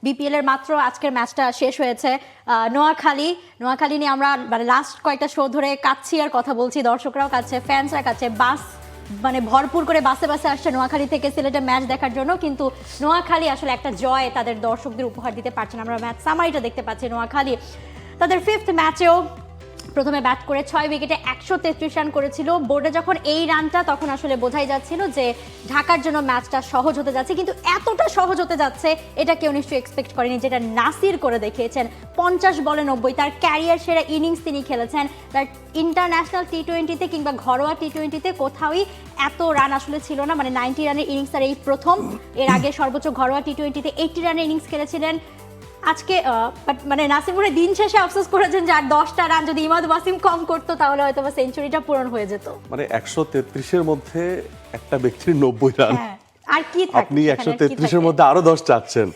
BPL এর মাত্র আজকের ম্যাচটা শেষ হয়েছে। নোয়াখালী নিয়ে আমরা মানে লাস্ট কয়েকটা শো ধরে কাচ্ছি আর কথা বলছি, দর্শকরাও কাচ্ছে, ফ্যান্সরা কাচ্ছে, বাস মানে ভরপুর করে বাসে আসছে নোয়াখালী থেকে সিলেটে ম্যাচ দেখার জন্য, কিন্তু নোয়াখালী আসলে একটা জয় তাদের দর্শকদের উপহার দিতে পারছে না। আমরা ম্যাচ সামারিটা দেখতে পাচ্ছি। নোয়াখালী তাদের 5th ম্যাচেও প্রথমে ব্যাট করে 6 উইকেটে 133 রান করেছিল। বোর্ডে যখন এই রানটা, তখন আসলে বোঝাই যাচ্ছিল যে ঢাকার জন্য ম্যাচটা সহজ হতে যাচ্ছে, কিন্তু এতটা সহজ হতে যাচ্ছে এটা কেউ নিশ্চয়ই এক্সপেক্ট করেনি, যেটা নাসির করে দেখিয়েছেন। 50 বলে 90, তার ক্যারিয়ার সেরা ইনিংস তিনি খেলেছেন। তার ইন্টারন্যাশনাল টি20তে কিংবা ঘরোয়া টি20তে কোথাওই এত রান আসলে ছিল না, মানে 90 রানের ইনিংস তার এই প্রথম। এর আগে সর্বোচ্চ ঘরোয়া টি20তে 80 রানের ইনিংস খেলেছিলেন। আজকে মানে নাসিমুর দিন শেষে আফসোস করেছেন যে আর 10টা রান যদি ইমাদ ওয়াসিম কম করতো তাহলে হয়তো বা সেঞ্চুরিটা পূরণ হয়ে যেত। মানে 133 এর মধ্যে একটা ব্যক্তির 90 রান, আর কি থাকে, আপনি 133 এর মধ্যে আরো 10 চাচ্ছেন,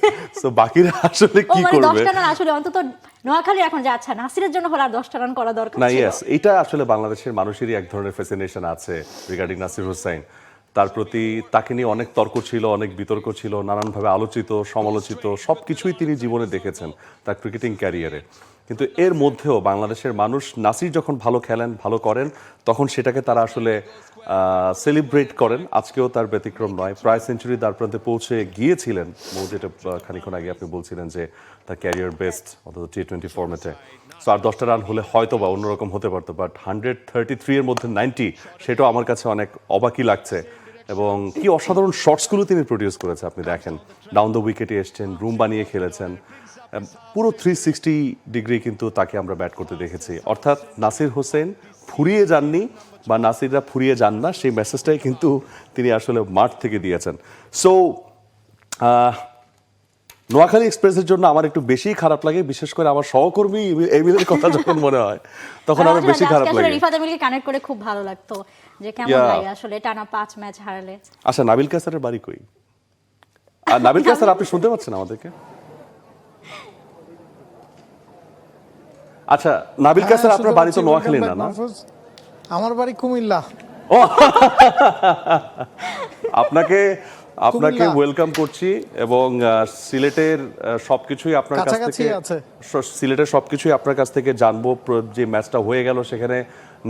সো বাকিরা আসলে কি করবে? 10টা রান আসলে অন্তত নোয়াখালী এখন যে আচ্ছা নাসিরের জন্য হলো আর 10টা রান করা দরকার না। ছিল। ইয়েস, এটা আসলে বাংলাদেশের মানুষেরই এক ধরনের ফ্যাসিনেশন আছে রিগার্ডিং নাসির হোসাইন। তার প্রতি তাকে নিয়ে অনেক তর্ক ছিল, অনেক বিতর্ক ছিল, নানানভাবে আলোচিত সমালোচিত সবকিছুই তিনি জীবনে দেখেছেন তার ক্রিকেটিং ক্যারিয়ারে। কিন্তু এর মধ্যেও বাংলাদেশের মানুষ নাসির যখন ভালো খেলেন, ভালো করেন, তখন সেটাকে তারা আসলে সেলিব্রেট করেন। আজকেও তার ব্যতিক্রম নয়। প্রায় সেঞ্চুরি দ্বার প্রান্তে পৌঁছে গিয়েছিলেন, যেটা খানিক্ষণ আগে আপনি বলছিলেন যে তার ক্যারিয়ার বেস্ট অন্তত টি20 ফর্মেটে। সো আর 10টা রান হলে হয়তো বা অন্যরকম হতে পারতো, বাট 133 এর মধ্যে 90, সেটাও আমার কাছে অনেক অবাকই লাগছে। এবং কি অসাধারণ শটসগুলো তিনি প্রডিউস করেছে আপনি দেখেন। ডাউন দ্য উইকেটে এসছেন, রুম বানিয়ে খেলেছেন, পুরো 360 ডিগ্রি কিন্তু তাকে আমরা ব্যাট করতে দেখেছি। অর্থাৎ নাসির হোসেন ফুরিয়ে যাননি বা নাসিররা ফুরিয়ে যান না, সেই মেসেজটাই কিন্তু তিনি আসলে মাঠ থেকে দিয়েছেন। সো নোয়াখালী এক্সপ্রেসের জন্য আমার একটু বেশি খারাপ লাগে, বিশেষ করে আমার সহকর্মী এমিলের কথা যখন মনে হয় তখন আমার বেশি খারাপ লাগে। রিফাত এমিলকে কানেক্ট করে খুব ভালো লাগতো যে কেমন লাগে আসলে টানা 5 ম্যাচ হারালে। আচ্ছা, নাবিল কাসারের বাড়ি কই? আর নাবিল কাসার, আপনি শুনতে পাচ্ছেন আমাদেরকে? আচ্ছা, নাবিল কাসার, আপনার বাড়ি তো নোয়াখালী না? না, আমার বাড়ি কুমিল্লা। ও, আপনাকে ওয়েলকাম করছি। এবং সিলেটের সবকিছুই আপনার কাছ থেকে জানবো। যে ম্যাচটা হয়ে গেল সেখানে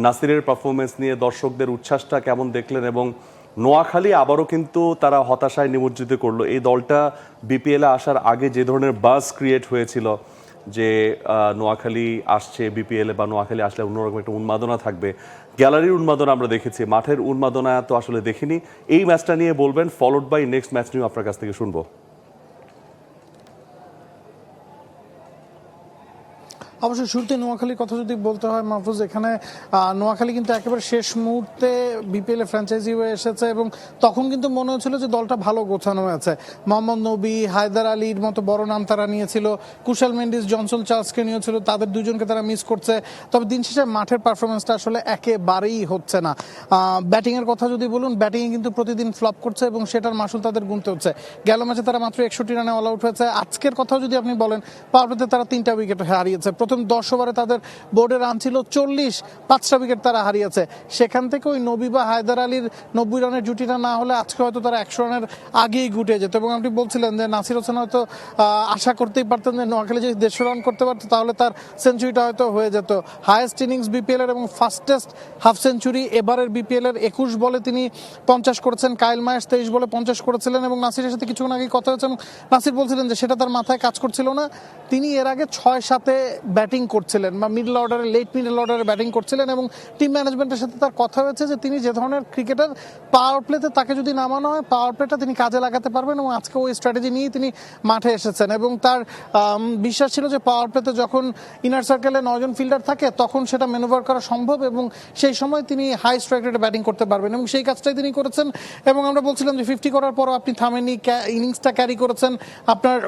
নাসিরের পারফরমেন্স নিয়ে দর্শকদের উচ্ছ্বাসটা কেমন দেখলেন, এবং নোয়াখালী আবারও কিন্তু তারা হতাশায় নিমজ্জিত করলো। এই দলটা বিপিএলে আসার আগে যে ধরনের বাজ ক্রিয়েট হয়েছিল যে নোয়াখালী আসছে বিপিএলে, বা নোয়াখালী আসলে অন্যরকম একটা উন্মাদনা থাকবে, গ্যালারির উন্মাদনা আমরা দেখেছি, মাঠের উন্মাদনা তো আসলে দেখিনি। এই ম্যাচটা নিয়ে বলবেন, ফলোড বাই নেক্সট ম্যাচ নিয়ে আপনার কাছ থেকে শুনবো। অবশ্যই শুরুতে নোয়াখালীর কথা যদি বলতে হয় মাহফুজ, এখানে নোয়াখালী কিন্তু একেবারে শেষ মুহূর্তে বিপিএল এ ফ্র্যাঞ্চাইজি হয়ে এসেছে, এবং তখন কিন্তু মনে হচ্ছিল যে দলটা ভালো গোছানো হয়েছে। মোহাম্মদ নবী, হায়দার আলীর মতো বড় নাম তারা নিয়েছিল, কুশাল মেন্ডিস, জনসন চার্লসকে নিয়েছিল, তাদের দুজনকে তারা মিস করছে। তবে দিন শেষে মাঠের পারফরমেন্সটা আসলে একেবারেই হচ্ছে না। ব্যাটিংয়ের কথা যদি বলুন, ব্যাটিংয়ে কিন্তু প্রতিদিন ফ্লপ করছে এবং সেটার মাসুল তাদের গুনতে হচ্ছে। গেল ম্যাচে তারা মাত্র 61 রানে অল আউট হয়েছে। আজকের কথা যদি আপনি বলেন, পাওয়ার প্লেতে তারা 3টা উইকেট হারিয়েছে। প্রথম 10 ওভারে তাদের বোর্ডে রান ছিল 40, 5টা উইকেট তারা হারিয়েছে। সেখান থেকে ওই নবী বা হায়দার আলীর 90 রানের জুটিটা না হলে আজকে হয়তো তারা 100 রানের আগেই গুটে যেত। এবং আপনি বলছিলেন যে নাসির হোসেন হয়তো আশা করতেই পারতেন যে নোয়াখালী যদি 150 রান করতে পারতো তাহলে তার সেঞ্চুরিটা হয়তো হয়ে যেত। হাইয়েস্ট ইনিংস বিপিএল এর এবং ফাস্টেস্ট হাফ সেঞ্চুরি এবারের বিপিএল এর। 21 বলে তিনি 50 করেছেন। কাইল মায়ার্স 23 বলে 50 করেছিলেন। এবং নাসিরের সাথে কিছুক্ষণ আগে কথা হয়েছে, নাসির বলছিলেন যে সেটা তার মাথায় কাজ করছিল না। তিনি এর আগে 6-7 ব্যাটিং করছিলেন বা মিডল অর্ডারে, লেট মিডল অর্ডারে ব্যাটিং করছিলেন, এবং টিম ম্যানেজমেন্টের সাথে তার কথা হয়েছে যে তিনি যে ধরনের ক্রিকেটার, পাওয়ার প্লেতে তাকে যদি নামানো হয় পাওয়ার প্লেটা তিনি কাজে লাগাতে পারবেন, এবং আজকে ওই স্ট্র্যাটেজি নিয়েই তিনি মাঠে এসেছেন। এবং তার বিশ্বাস ছিল যে পাওয়ার প্লেতে যখন ইনার সার্কেলে 9 জন ফিল্ডার থাকে তখন সেটা ম্যানুভার করা সম্ভব, এবং সেই সময় তিনি হাই স্ট্রাইক রেটে ব্যাটিং করতে পারবেন, এবং সেই কাজটাই তিনি করেছেন। এবং আমরা বলছিলাম যে 50 করার পরও আপনি থামেননি, ইনিংসটা ক্যারি করেছেন। আপনার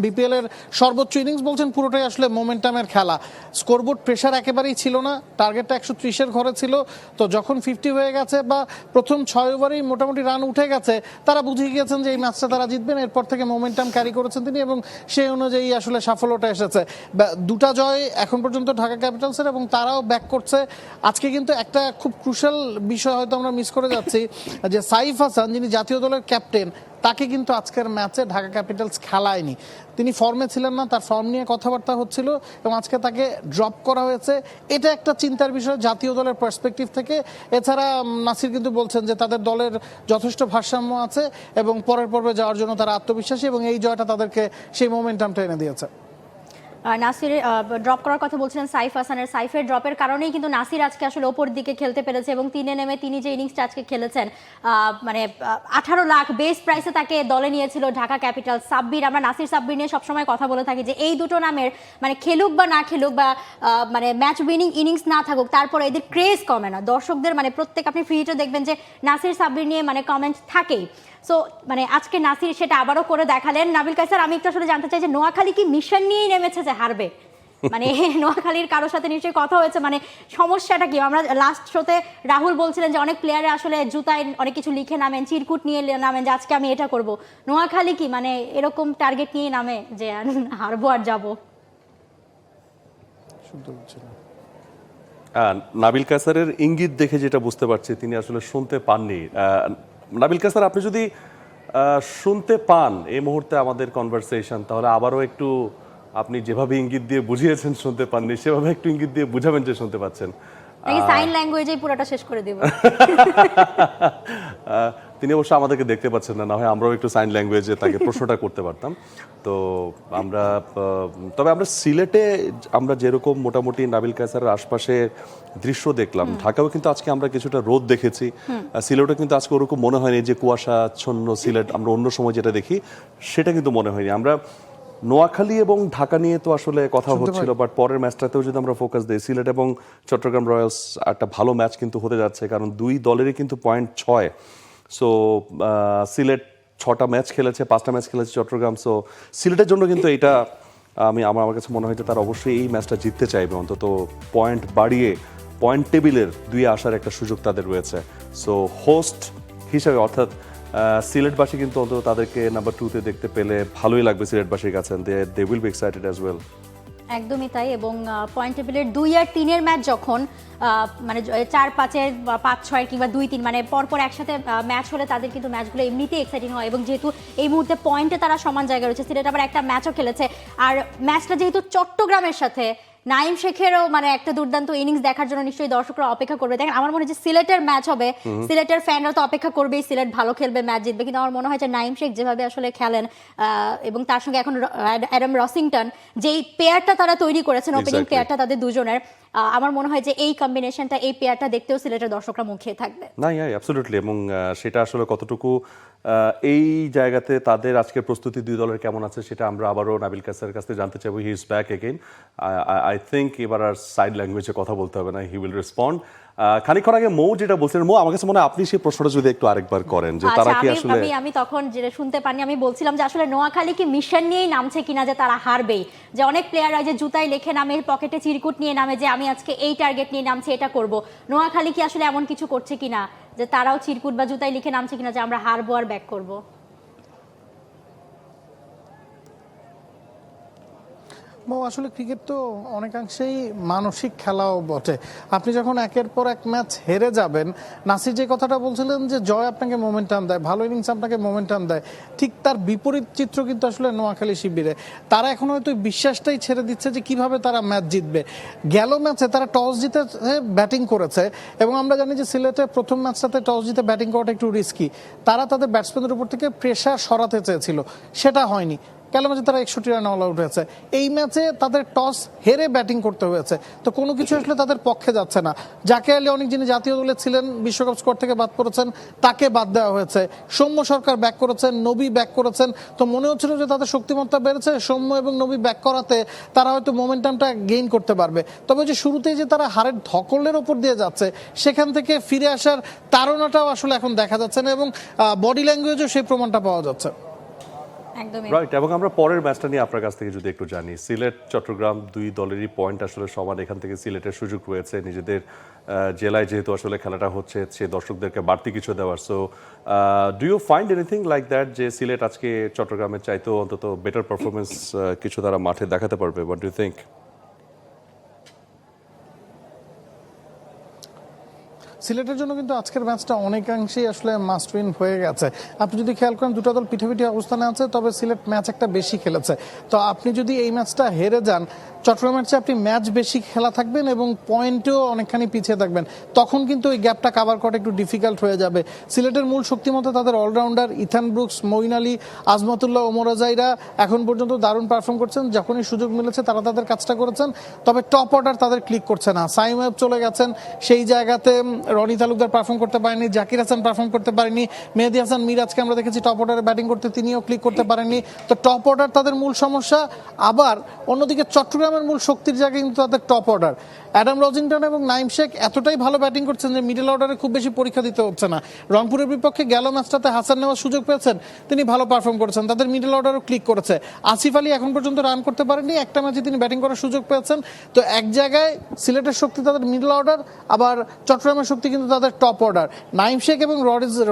বিপিএল এর সর্বোচ্চ ইনিংস বলছেন, পুরোটাই আসলে মোমেন্টামের খেলা। স্কোরবোর্ড প্রেশার একেবারেই ছিল না, টার্গেটটা 130-এর ঘরে ছিল। তো যখন 50 হয়ে গেছে বা প্রথম 6 ওভারেই মোটামুটি রান উঠে গেছে, তারা বুঝে গিয়েছেন যে এই ম্যাচটা তারা জিতবেন। এরপর থেকে মোমেন্টাম ক্যারি করেছেন তিনি, এবং সেই অনুযায়ী আসলে সাফল্যটা এসেছে। 2টা জয় এখন পর্যন্ত ঢাকা ক্যাপিটালসের, এবং তারাও ব্যাক করছে। আজকে কিন্তু একটা খুব ক্রুশাল বিষয় হয়তো আমরা মিস করে যাচ্ছি, যে সাইফ হাসান যিনি জাতীয় দলের ক্যাপ্টেন, তাকে কিন্তু আজকের ম্যাচে ঢাকা ক্যাপিটালস খেলায়নি। তিনি ফর্মে ছিলেন না, তার ফর্ম নিয়ে কথাবার্তা হচ্ছিল এবং আজকে তাকে ড্রপ করা হয়েছে। এটা একটা চিন্তার বিষয় জাতীয় দলের পার্সপেক্টিভ থেকে। এছাড়া নাসির কিন্তু বলছেন যে তাদের দলের যথেষ্ট ভারসাম্য আছে এবং পরের পর্বে যাওয়ার জন্য তারা আত্মবিশ্বাসী এবং এই জয়টা তাদেরকে সেই মোমেন্টামটা এনে দিয়েছে। নাসির ড্রপ করার কথা বলছিলেন সাইফ হাসানের, সাইফের ড্রপের কারণেই কিন্তু নাসির আজকে আসলে ওপর দিকে খেলতে পেরেছে এবং তিনে নেমে তিনি যে ইনিংসটা আজকে খেলেছেন, মানে 18 লাখ বেস প্রাইসে তাকে দলে নিয়েছিল ঢাকা ক্যাপিটাল। সাব্বির, আমরা নাসির সাব্বির নিয়ে সবসময় কথা বলে থাকি যে এই দুটো নামের মানে খেলুক বা না খেলুক বা মানে ম্যাচ উইনিং ইনিংস না থাকুক, তারপর এদের ক্রেজ কমে না দর্শকদের, মানে প্রত্যেক আপনি ফ্রিতে দেখবেন যে নাসির সাব্বির নিয়ে মানে কমেন্ট থাকেই। সো মানে আজকে নাসির সেটা আবারও করে দেখালেন। নাবিল কায়সার, আমি একটু আসলে জানতে চাই যে নোয়াখালী কি মিশন নিয়েই নেমেছে যে হারবে? মানে নোয়াখালীর কারোর সাথে নিশ্চয়ই কথা হয়েছে, মানে সমস্যাটা কি? আমরা লাস্ট শোতে রাহুল বলছিলেন যে অনেক প্লেয়ারে আসলে জুতায় অনেক কিছু লিখে নামেন, চিরকুট নিয়ে নামেন যে আজকে আমি এটা করব। নোয়াখালী কি মানে এরকম টার্গেট নিয়ে নামে যে হারবো আর যাবো? নাবিল কায়সারের ইঙ্গিত দেখে যেটা বুঝতে পারছি তিনি আসলে শুনতে পাননি। নাবিল কায়সার, আপনি যদি শুনতে পান এই মুহূর্তে আমাদের কনভারসেশন, তাহলে আবারও একটু আপনি যেভাবে ইঙ্গিত দিয়ে বুঝিয়েছেন শুনতে পাননি, সেভাবে একটু ইঙ্গিত দিয়ে বুঝাবেন যে শুনতে পাচ্ছেন। নাকি সাইন ল্যাঙ্গুয়েজেই পুরোটা শেষ করে দিব? তিনি অবশ্য আমাদেরকে দেখতে পাচ্ছেন না, না হয় আমরাও একটু সাইন ল্যাঙ্গুয়েজে তাকে প্রশ্নটা করতে পারতাম। তো আমরা তবে আমরা সিলেটে আমরা যেরকম মোটামুটি নাবিল কায়সারের আশপাশে দৃশ্য দেখলাম, ঢাকাও কিন্তু আজকে আমরা কিছুটা রোদ দেখেছি, সিলেটও কিন্তু আজকে ওরকম মনে হয়নি যে কুয়াশাচ্ছন্ন সিলেট আমরা অন্য সময় যেটা দেখি সেটা কিন্তু মনে হয়নি। আমরা নোয়াখালী এবং ঢাকা নিয়ে তো আসলে কথা হচ্ছিল, বাট পরের ম্যাচটাতেও যদি আমরা ফোকাস দিই, সিলেট এবং চট্টগ্রাম রয়্যালস একটা ভালো ম্যাচ কিন্তু হতে যাচ্ছে, কারণ দুই দলেরই কিন্তু পয়েন্ট 6। সো সিলেট 6টা ম্যাচ খেলেছে, 5টা ম্যাচ খেলেছে চট্টগ্রাম। সো সিলেটের জন্য কিন্তু এটা আমার কাছে মনে হয় যে তারা অবশ্যই এই ম্যাচটা জিততে চাইবে, অন্তত পয়েন্ট বাড়িয়ে পয়েন্ট টেবিলের 2-এ আসার একটা সুযোগ তাদের রয়েছে। সো হোস্ট হিসাবে অর্থাৎ সিলেটবাসী কিন্তু অন্তত তাদেরকে নাম্বার 2-তে দেখতে পেলে ভালোই লাগবে সিলেটবাসীর কাছে। They will be excited as well. একদমই তাই। এবং পয়েন্ট টেবিলের 2 আর 3-এর ম্যাচ যখন মানে 4-5-এর বা 5-6 কিংবা 2-3 মানে পরপর একসাথে ম্যাচ হলে তাদের কিন্তু ম্যাচগুলো এমনিতেই এক্সাইটিং হয়। এবং যেহেতু এই মুহূর্তে পয়েন্টে তারা সমান জায়গায় রয়েছে, সিলেট আবার একটা ম্যাচও খেলেছে, আর ম্যাচটা যেহেতু চট্টগ্রামের সাথে, নাইম শেখেরও মানে একটা দুর্দান্ত ইনিংস দেখার জন্য নিশ্চয়ই দর্শকরা অপেক্ষা করবে। দেখেন, আমার মনে হয় যে সিলেটের ম্যাচ হবে, সিলেটের ফ্যানরা তো অপেক্ষা করবেই, সিলেট ভালো খেলবে, ম্যাচ জিতবে, কিন্তু আমার মনে হয় যে নাইম শেখ যেভাবে আসলে খেলেন এবং তার সঙ্গে এখন অ্যাডাম রসিংটন, যেই পেয়ারটা তারা তৈরি করেছেন, ওপেনিং পেয়ারটা তাদের দুজনের, আমার মনে হয় যে এই কম্বিনেশনটা, এই পেয়ারটা দেখতেও সিলেটের দর্শকরা মুখিয়ে থাকবে। না, অ্যাবসলিউটলি। এবং সেটা আসলে কতটুকু এই জায়গাতে তাদের আজকের প্রস্তুতি দুই দলের কেমন আছে সেটা আমরা আবারও নাবিল কায়সারের কাছ থেকে জানতে চাইবো। He is back again. I think এবার আর সাইড ল্যাঙ্গুয়েজে কথা বলতে হবে না, হি উইল রেসপন্ড। খানিকক্ষণ আগে মৌ যেটা বলছিলেন, মৌ আমার কাছে মনে হয় আপনি সেই প্রশ্নটা যদি একটু আরেকবার করেন যে তারা কি আসলে, আমি তখন যেটা শুনতে পারিনি, আমি বলছিলাম যে আসলে নোয়াখালী কি মিশন নিয়েই নামছে কিনা যে তারা হারবেই, যে অনেক প্লেয়াররা যে জুতায় লেখে নামে, পকেটে চিরকুট নিয়ে নামে যে আমি আজকে এই টার্গেট নিয়ে নামছি, এটা করব। নোয়াখালী কি আসলে এমন কিছু করছে কিনা যে তারাও চিরকুট বা জুতায় লিখে নামছে কিনা যে আমরা হারবো আর ব্যাক করব? আসলে ক্রিকেট তো অনেকাংশেই মানসিক খেলাও বটে। আপনি যখন একের পর এক ম্যাচ হেরে যাবেন, নাসির যে কথাটা বলছিলেন যে জয় আপনাকে মোমেন্টাম দেয়, ভালো ইনিংস আপনাকে মোমেন্টাম দেয়, ঠিক তার বিপরীত চিত্র কিন্তু আসলে নোয়াখালী শিবিরে। তারা এখন হয়তো বিশ্বাসটাই ছেড়ে দিচ্ছে যে কিভাবে তারা ম্যাচ জিতবে। গেল ম্যাচে তারা টস জিতে ব্যাটিং করেছে এবং আমরা জানি যে সিলেটে প্রথম ম্যাচটাতে টস জিতে ব্যাটিং করাটা একটু রিস্কি। তারা তাদের ব্যাটসম্যানদের উপর থেকে প্রেশার সরাতে চেয়েছিল, সেটা হয়নি। গেল ম্যাচে তারা 61 রান অল আউট হয়েছে। এই ম্যাচে তাদের টস হেরে ব্যাটিং করতে হয়েছে, তো কোনো কিছু আসলে তাদের পক্ষে যাচ্ছে না। জাকে আলী অনেক, যিনি জাতীয় দলে ছিলেন, বিশ্বকাপ স্কোয়াড থেকে বাদ পড়েছেন, তাকে বাদ দেওয়া হয়েছে। সৌম্য সরকার ব্যাক করেছেন, নবী ব্যাক করেছেন, তো মনে হচ্ছিল যে তাদের শক্তিমত্তা বেড়েছে। সৌম্য এবং নবী ব্যাক করাতে তারা হয়তো মোমেন্টামটা গেইন করতে পারবে। তবে যে শুরুতেই যে তারা হারের ধকলের ওপর দিয়ে যাচ্ছে, সেখান থেকে ফিরে আসার তাড়নাটাও আসলে এখন দেখা যাচ্ছে না এবং বডি ল্যাঙ্গুয়েজও সেই প্রমাণটা পাওয়া যাচ্ছে। রাইট। এবং আমরা পরের ম্যাচটা নিয়ে আপনার কাছ থেকে যদি একটু জানি, সিলেট চট্টগ্রাম দুই দলেরই পয়েন্ট আসলে সমান, এখান থেকে সিলেটের সুযোগ রয়েছে নিজেদের জেলায় যেহেতু আসলে খেলাটা হচ্ছে, সে দর্শকদেরকে বাড়তি কিছু দেওয়ার। So do you find anything like that যে সিলেট আজকে চট্টগ্রামের চাইতেও অন্তত বেটার পারফরমেন্স কিছু তারা মাঠে দেখাতে পারবে? What do you think? সিলেটের জন্য কিন্তু আজকের ম্যাচটা অনেকাংশেই আসলে মাস্ট উইন হয়ে গেছে। আপনি যদি খেয়াল করেন দুটো দল পিঠাপিঠি অবস্থানে আছে, তবে সিলেট ম্যাচ একটা বেশি খেলেছে। তো আপনি যদি এই ম্যাচটা হেরে যান, চট্টগ্রামের চেয়ে আপনি ম্যাচ বেশি খেলা থাকবেন এবং পয়েন্টেও অনেকখানি পিছিয়ে থাকবেন, তখন কিন্তু ওই গ্যাপটা কাভার করা একটু ডিফিকাল্ট হয়ে যাবে। সিলেটের মূল শক্তিমত্তা তাদের all rounder Ethan Brooks, Moeen Ali, Azmatullah, Omar আজাইরা এখন পর্যন্ত দারুণ পারফর্ম করছেন। যখনই সুযোগ মিলেছে তারা তাদের কাজটা করেছেন, তবে টপ অর্ডার তাদের ক্লিক করছে না। সাইম আইয়ুব চলে গেছেন, সেই জায়গাতে রনি তালুকদার পারফর্ম করতে পারেনি, জাকির হাসান পারফর্ম করতে পারেনি, মেহেদী হাসান মিরাজকে আমরা দেখেছি টপ অর্ডারে ব্যাটিং করতে, তিনিও ক্লিক করতে পারেননি। তো টপ অর্ডার তাদের মূল সমস্যা। আবার অন্যদিকে চট্টগ্রামের মূল শক্তির জায়গায় কিন্তু তাদের টপ অর্ডার। অ্যাডাম রজিংটন এবং নাইম শেখ এতটাই ভালো ব্যাটিং করছেন যে মিডল অর্ডারে খুব বেশি পরীক্ষা দিতে হচ্ছে না। রংপুরের বিপক্ষে গেল ম্যাচটাতে হাসান নেওয়ার সুযোগ পেয়েছেন, তিনি ভালো পারফর্ম করেছেন, তাদের মিডল অর্ডারও ক্লিক করেছে। আসিফ আলী এখন পর্যন্ত রান করতে পারেননি, একটা ম্যাচে তিনি ব্যাটিং করার সুযোগ পেয়েছেন। তো এক জায়গায় সিলেটের শক্তি তাদের মিডল অর্ডার, আবার চট্টগ্রামের শক্তি কিন্তু তাদের টপ অর্ডার। নাইম শেখ এবং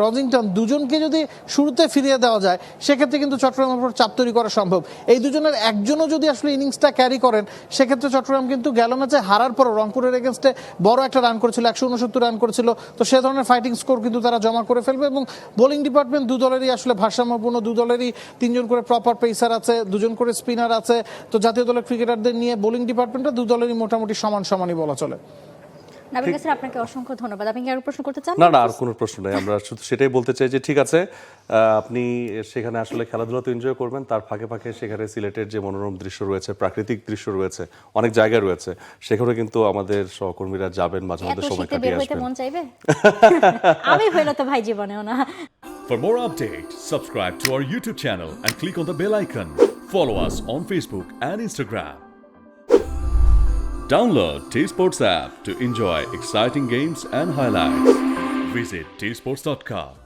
রজিংটন দুজনকে যদি শুরুতে ফিরিয়ে দেওয়া যায়, সেক্ষেত্রে কিন্তু চট্টগ্রামের উপর চাপ তৈরি করা সম্ভব। এই দুজনের একজনও যদি আসলে ইনিংসটা ক্যারি করেন, সেক্ষেত্রে চট্টগ্রাম কিন্তু গেল ম্যাচে হারার পর রংপুরের এগেনস্টে বড় একটা রান করেছিল, 169 রান করেছিল। তো সে ধরনের ফাইটিং স্কোর কিন্তু তারা জমা করে ফেলবে। এবং বোলিং ডিপার্টমেন্ট দু দলেরই আসলে ভারসাম্যপূর্ণ, দু দলেরই তিনজন করে প্রপার পেসার আছে, দুজন করে স্পিনার আছে। তো জাতীয় দলের ক্রিকেটারদের নিয়ে বোলিং ডিপার্টমেন্টটা দু দলেরই মোটামুটি সমানই বলা চলে। নাবিল কাসের আপনাকে অসংখ্য ধন্যবাদ। আপনি কি আরো প্রশ্ন করতে চান? না আর কোনো প্রশ্ন নেই, আমরা শুধু সেটাই বলতে চাই যে ঠিক আছে, আপনি সেখানে আসলে খেলাধুলা তো এনজয় করবেন, তার ফাঁকে ফাঁকে সেখানে সিলেটের যে মনোরম দৃশ্য রয়েছে, প্রাকৃতিক দৃশ্য রয়েছে, অনেক জায়গা রয়েছে, সেখানে কিন্তু আমাদের সহকর্মীরা যাবেন, মাঝে এত মধ্যে সময় শীতে বের কাটিয়ে হইতে আসবেন। মন চাইবে? আমি হইলে তো ভাই জীবনেও না। For more updates, subscribe to our YouTube channel and click on the bell icon. Follow us on Facebook and Instagram. Download T-Sports app to enjoy exciting games and highlights. Visit tsports.com.